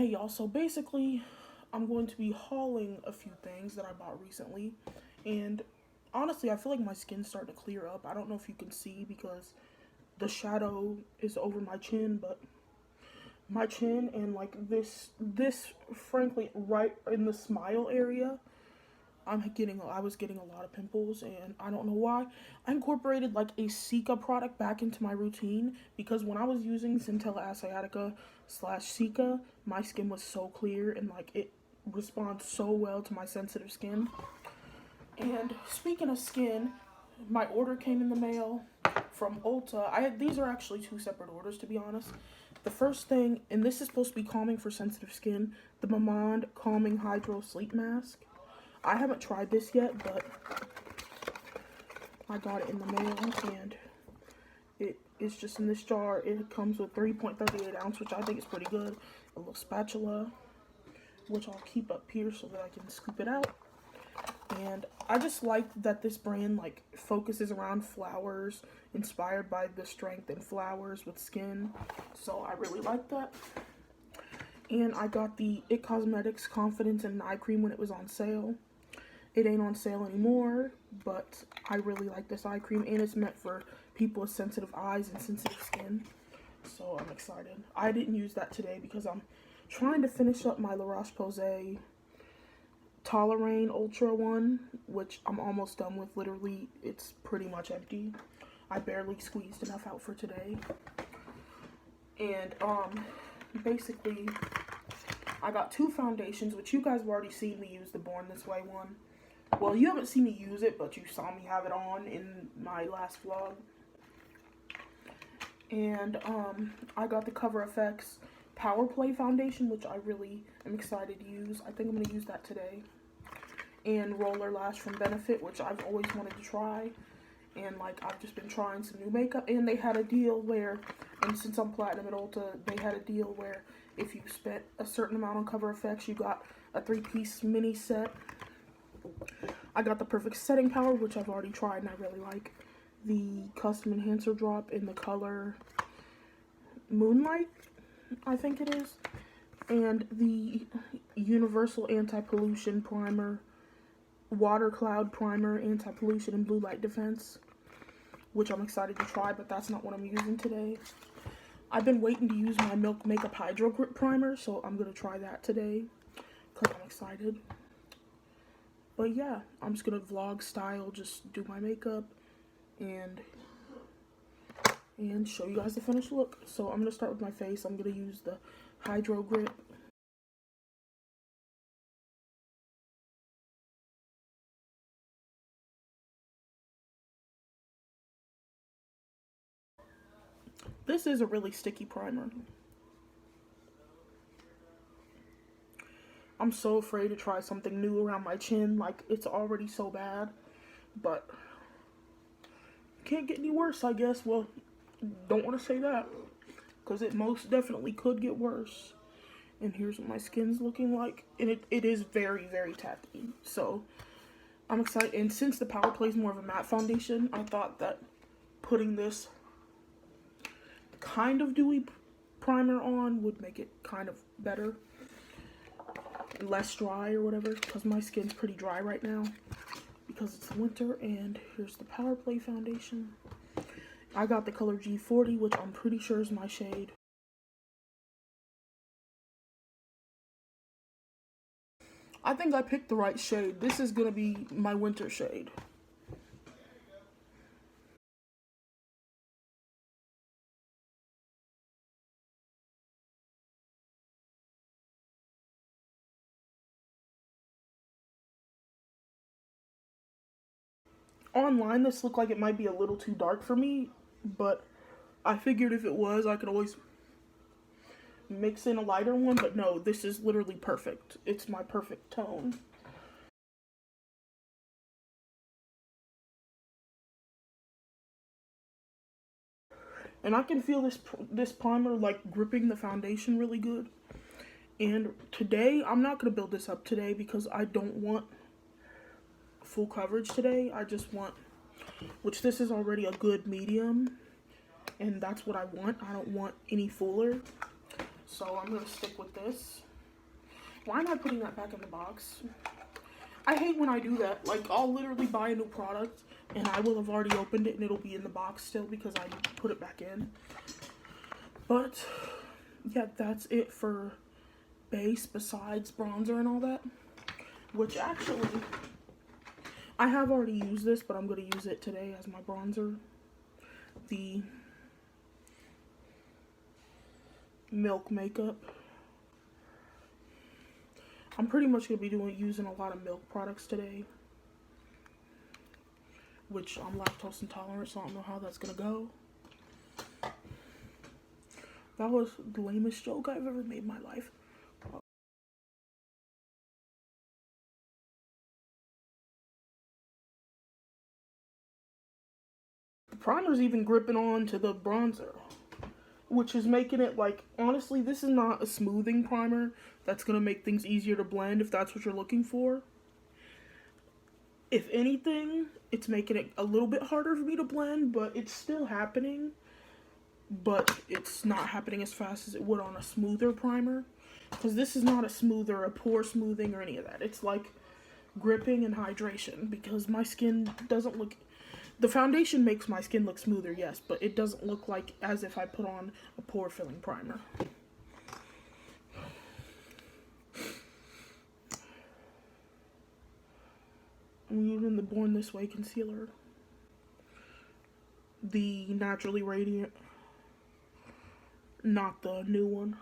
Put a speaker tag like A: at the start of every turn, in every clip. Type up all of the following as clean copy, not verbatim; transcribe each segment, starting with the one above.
A: Hey y'all, so basically I'm going to be hauling a few things that I bought recently, and honestly I feel like my skin's starting to clear up. I don't know if you can see because the shadow is over my chin, but my chin and like this frankly right in the smile area, I was getting a lot of pimples, and I don't know why. I incorporated like a Cica product back into my routine because when I was using Centella Asiatica slash Cica, my skin was so clear and like it responds so well to my sensitive skin. And speaking of skin, my order came in the mail from Ulta. These are actually two separate orders, to be honest. The first thing, and this is supposed to be calming for sensitive skin, the Mamand Calming Hydro Sleep Mask. I haven't tried this yet, but I got it in the mail, and it is just in this jar. It comes with 3.38 ounce, which I think is pretty good. A little spatula, which I'll keep up here so that I can scoop it out. And I just like that this brand like focuses around flowers, inspired by the strength in flowers with skin. So I really like that. And I got the It Cosmetics Confidence and Eye Cream when it was on sale. It ain't on sale anymore, but I really like this eye cream, and it's meant for people with sensitive eyes and sensitive skin. So I'm excited. I didn't use that today because I'm trying to finish up my La Roche-Posay Toleraine Ultra one, which I'm almost done with. Literally, it's pretty much empty. I barely squeezed enough out for today. And basically, I got two foundations, which you guys have already seen me use the Born This Way one. Well, you haven't seen me use it, but you saw me have it on in my last vlog. And I got the Cover FX Power Play foundation, which I really am excited to use. I think I'm going to use that today. And Roller Lash from Benefit, which I've always wanted to try. And like I've just been trying some new makeup, and they had a deal where, and since I'm platinum at Ulta, they had a deal where if you spent a certain amount on Cover FX, you got a 3-piece mini set. I got the Perfect Setting Powder, which I've already tried and I really like. The Custom Enhancer Drop in the color Moonlight, I think it is. And the Universal Anti-Pollution Primer, Water Cloud Primer, Anti-Pollution and Blue Light Defense, which I'm excited to try, but that's not what I'm using today. I've been waiting to use my Milk Makeup Hydro Grip Primer, so I'm going to try that today because I'm excited. But yeah, I'm just gonna vlog style, just do my makeup and show you guys the finished look. So I'm gonna start with my face. I'm gonna use the Hydro Grip. This is a really sticky primer. I'm so afraid to try something new around my chin. Like, it's already so bad, but can't get any worse, I guess. Well, don't want to say that because it most definitely could get worse. And here's what my skin's looking like, and it is very, very tacky. So I'm excited. And since the Power Play is more of a matte foundation, I thought that putting this kind of dewy primer on would make it kind of better and less dry or whatever, because my skin's pretty dry right now because it's winter. And here's the Power Play foundation. I got the color G40, which I'm pretty sure is my shade. I think I picked the right shade. This is gonna be my winter shade. Online, this looked like it might be a little too dark for me, but I figured if it was, I could always mix in a lighter one. But no, this is literally perfect. It's my perfect tone. And I can feel this primer like gripping the foundation really good. And today, I'm not going to build this up today because I don't want full coverage today. I just want, which this is already a good medium, and that's what I want. I don't want any fuller. So I'm going to stick with this. Why am I putting that back in the box? I hate when I do that. Like, I'll literally buy a new product and I will have already opened it and it'll be in the box still because I put it back in. But yeah, that's it for base besides bronzer and all that. Which actually, I have already used this, but I'm going to use it today as my bronzer. The Milk Makeup. I'm pretty much going to be using a lot of milk products today. Which I'm lactose intolerant, so I don't know how that's going to go. That was the lamest joke I've ever made in my life. The primer's even gripping on to the bronzer, which is making it like, honestly, this is not a smoothing primer that's going to make things easier to blend if that's what you're looking for. If anything, it's making it a little bit harder for me to blend, but it's still happening. But it's not happening as fast as it would on a smoother primer. Because this is not a smoother, a pore smoothing, or any of that. It's like gripping and hydration. Because my skin doesn't look... The foundation makes my skin look smoother, yes. But it doesn't look like as if I put on a pore filling primer. I'm using the Born This Way concealer. The Naturally Radiant. Not the new one.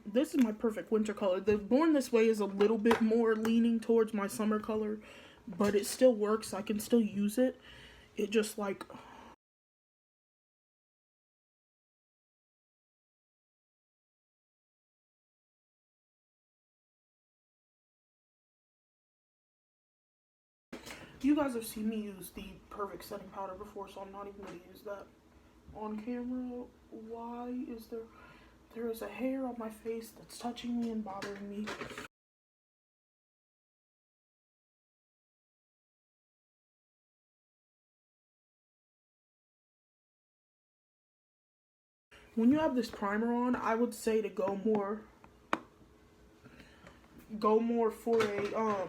A: This is my perfect winter color. The Born This Way is a little bit more leaning towards my summer color, but it still works. I can still use it. It just like... You guys have seen me use the perfect setting powder before, so I'm not even going to use that on camera. Why is there is a hair on my face that's touching me and bothering me. When you have this primer on, I would say to go more for a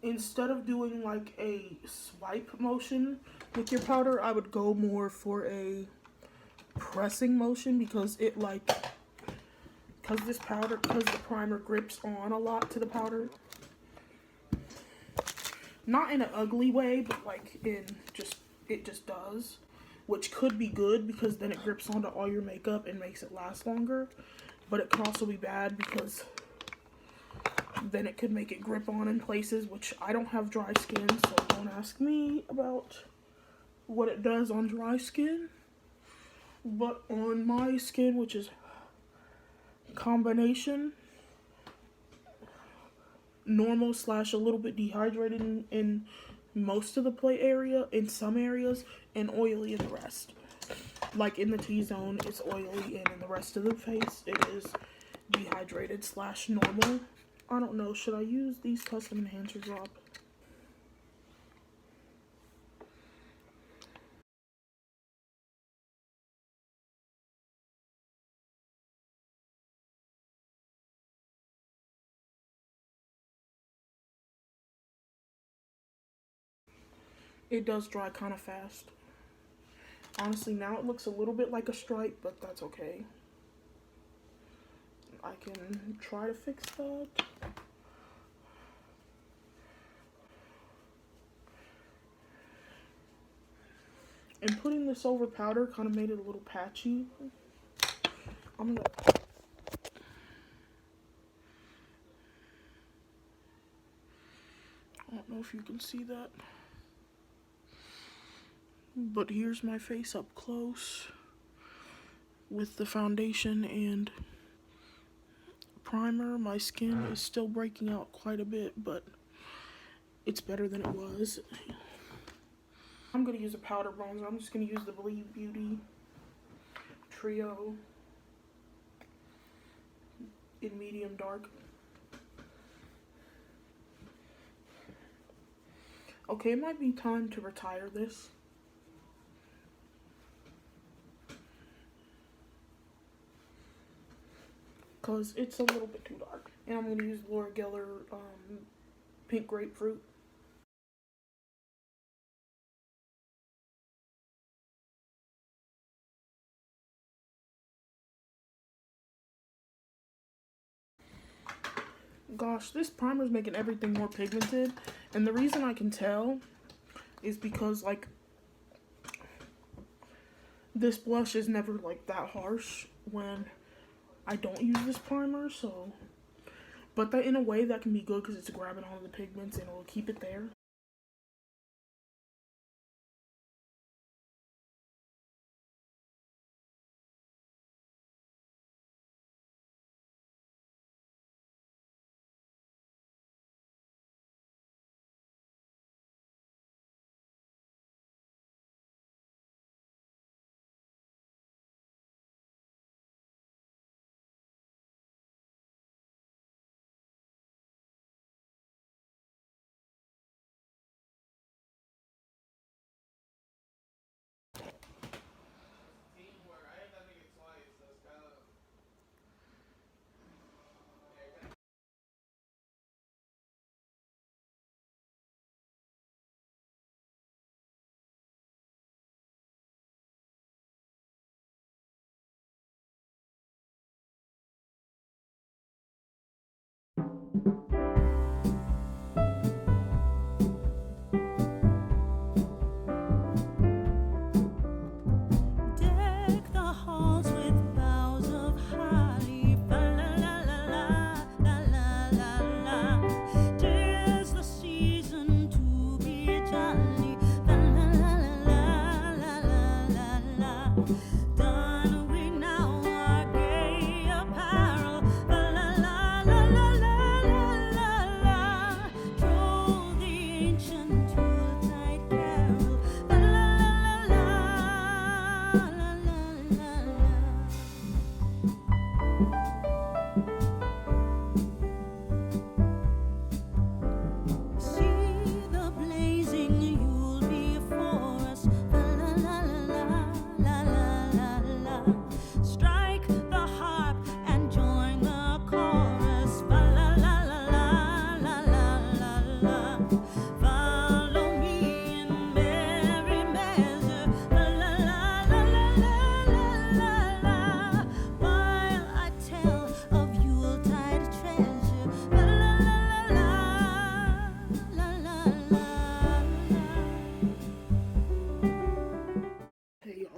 A: instead of doing like a swipe motion with your powder, I would go more for a pressing motion because it like, because the primer grips on a lot to the powder. Not in an ugly way, but like it just does. Which could be good because then it grips onto all your makeup and makes it last longer. But it can also be bad because then it could make it grip on in places, which I don't have dry skin, so don't ask me about what it does on dry skin. But on my skin, which is combination, normal / a little bit dehydrated in most of the play area, in some areas, and oily in the rest. Like in the T-zone, it's oily, and in the rest of the face, it is dehydrated / normal. I don't know, should I use these custom enhancer drop? It does dry kind of fast. Honestly, now it looks a little bit like a stripe, but that's okay. I can try to fix that. And putting this over powder kind of made it a little patchy. I don't know if you can see that. But here's my face up close with the foundation and primer. My skin is still breaking out quite a bit, but it's better than it was. I'm going to use a powder bronzer. I'm just going to use the Believe Beauty Trio in medium dark. Okay, it might be time to retire this. because it's a little bit too dark. And I'm going to use Laura Geller Pink Grapefruit. Gosh, this primer is making everything more pigmented, and the reason I can tell is because, like, this blush is never, like, that harsh when I don't use this primer, so, but that in a way that can be good because it's grabbing all the pigments and it'll keep it there.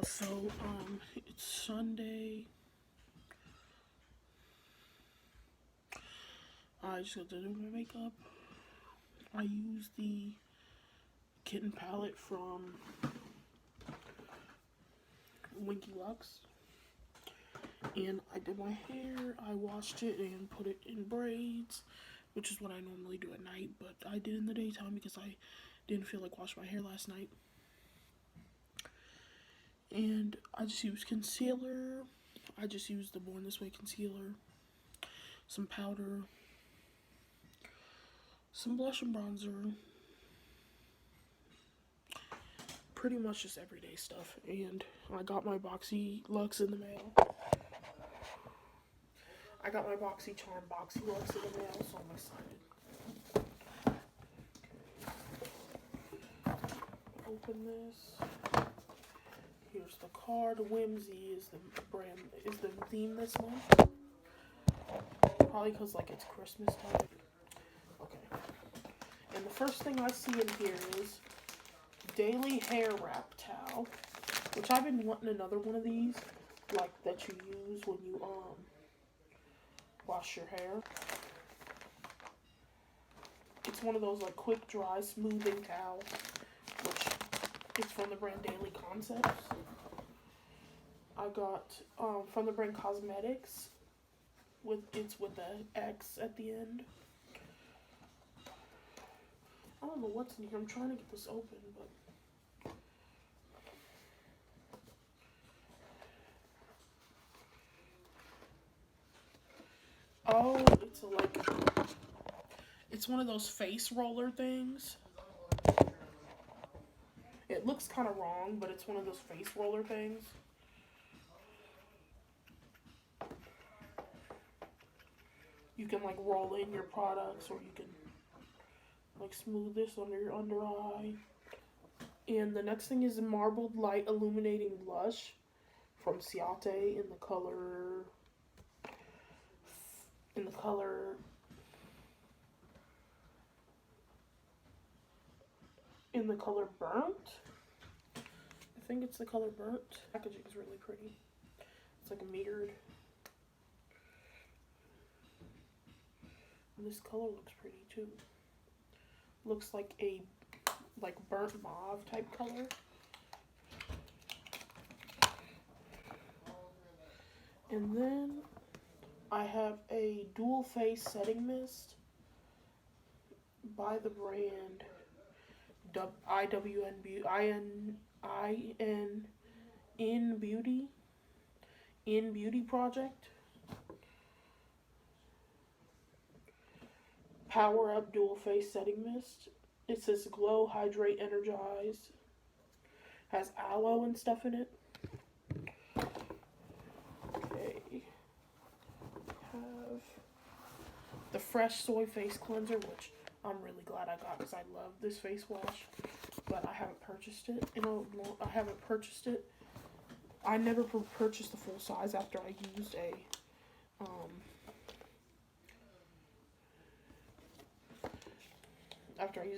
A: So, it's Sunday. I just got to do my makeup. I used the kitten palette from Winky Lux. And I did my hair. I washed it and put it in braids, which is what I normally do at night. But I did in the daytime because I didn't feel like washing my hair last night. And I just used concealer. I just used the Born This Way concealer, some powder, some blush and bronzer, pretty much just everyday stuff. And I got my Boxycharm in the mail. I got my Boxycharm Boxycharm in the mail, so I'm excited. Open this. Here's the card. Whimsy is the brand, is the theme this month. Probably because, like, it's Christmas time. Okay. And the first thing I see in here is Daily Hair Wrap Towel, which I've been wanting another one of these, like, that you use when you, wash your hair. It's one of those, like, quick, dry, smoothing towels, which is from the brand Daily Concepts. I got from the brand Cosmetics. It's with an X at the end. I don't know what's in here. I'm trying to get this open, but oh, it's one of those face roller things. It looks kind of wrong, but it's one of those face roller things. You can like roll in your products, or you can like smooth this under your under eye. And the next thing is a Marbled Light Illuminating Blush from Ciate in the color Burnt. I think it's the color Burnt. Packaging is really pretty. It's like a mirrored. And this color looks pretty too. Looks like a burnt mauve type color. And then I have a dual face setting mist by the brand In Beauty Project. Power Up Dual Face Setting Mist. It says glow, hydrate, energize. Has aloe and stuff in it. Okay. Have the Fresh Soy Face Cleanser, which I'm really glad I got because I love this face wash. But I haven't purchased it. I never purchased the full size after I used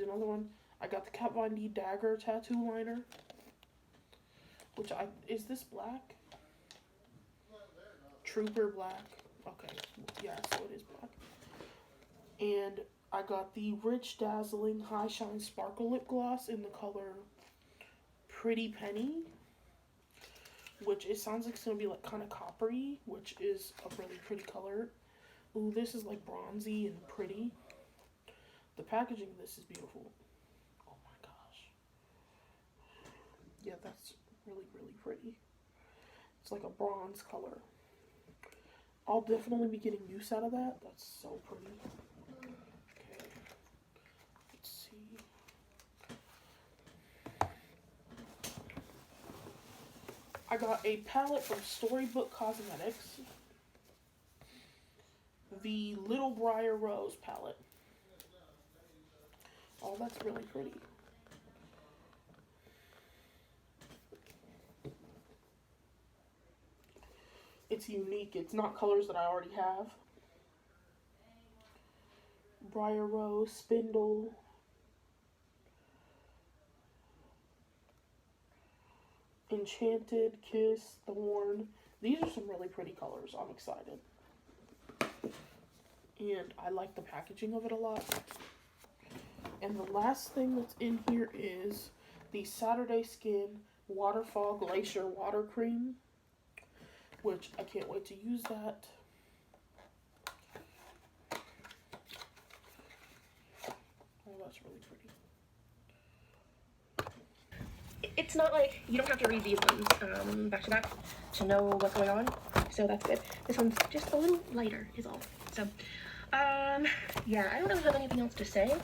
A: another one. I got the Kat Von D Dagger Tattoo Liner, which is this black? Trooper black. Okay, yeah, so it is black. And I got the Rich Dazzling High Shine Sparkle Lip Gloss in the color Pretty Penny, which it sounds like it's going to be like kind of coppery, which is a really pretty color. Ooh, this is like bronzy and pretty. The packaging of this is beautiful. Oh my gosh. Yeah, that's really, really pretty. It's like a bronze color. I'll definitely be getting use out of that. That's so pretty. Okay. Let's see. I got a palette from Storybook Cosmetics. The Little Briar Rose palette. Oh, that's really pretty. It's unique. It's not colors that I already have. Briar Rose, Spindle. Enchanted, Kiss, Thorn. These are some really pretty colors. I'm excited. And I like the packaging of it a lot. And the last thing that's in here is the Saturday Skin Waterfall Glacier Water Cream, which I can't wait to use that. Oh, that's really pretty.
B: It's not like you don't have to read these ones back to back to know what's going on, so that's good. This one's just a little lighter is all. So yeah, I don't really have anything else to say.